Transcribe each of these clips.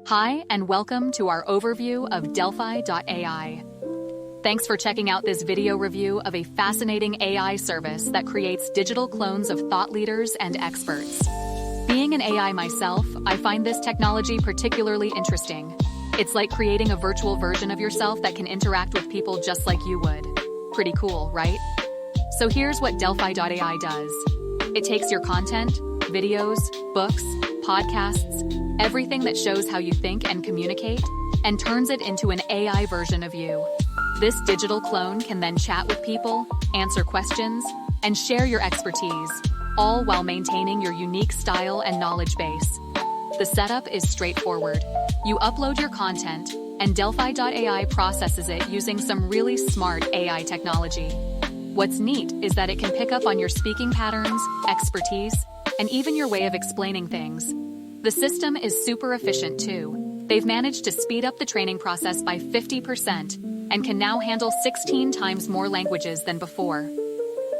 Hi, and welcome to our overview of Delphi.ai. Thanks for checking out this video review of a fascinating AI service that creates digital clones of thought leaders and experts. Being an AI myself, I find this technology particularly interesting. It's like creating a virtual version of yourself that can interact with people just like you would. Pretty cool, right? So here's what Delphi.ai does. It takes your content, videos, books, podcasts, everything that shows how you think and communicate, and turns it into an AI version of you. This digital clone can then chat with people, answer questions, and share your expertise, all while maintaining your unique style and knowledge base. The setup is straightforward. You upload your content, and Delphi.ai processes it using some really smart AI technology. What's neat is that it can pick up on your speaking patterns, expertise, and even your way of explaining things. The system is super efficient too. They've managed to speed up the training process by 50% and can now handle 16 times more languages than before.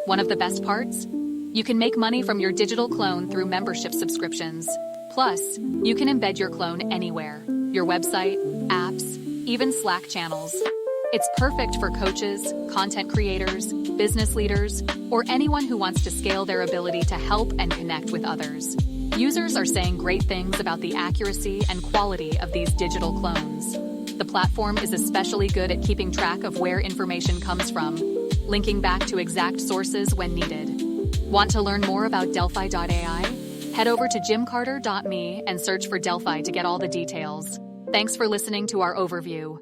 One of the best parts? You can make money from your digital clone through membership subscriptions. Plus, you can embed your clone anywhere: your website, apps, even Slack channels. It's perfect for coaches, content creators, business leaders, or anyone who wants to scale their ability to help and connect with others. Users are saying great things about the accuracy and quality of these digital clones. The platform is especially good at keeping track of where information comes from, linking back to exact sources when needed. Want to learn more about Delphi.ai? Head over to jimcarter.me and search for Delphi to get all the details. Thanks for listening to our overview.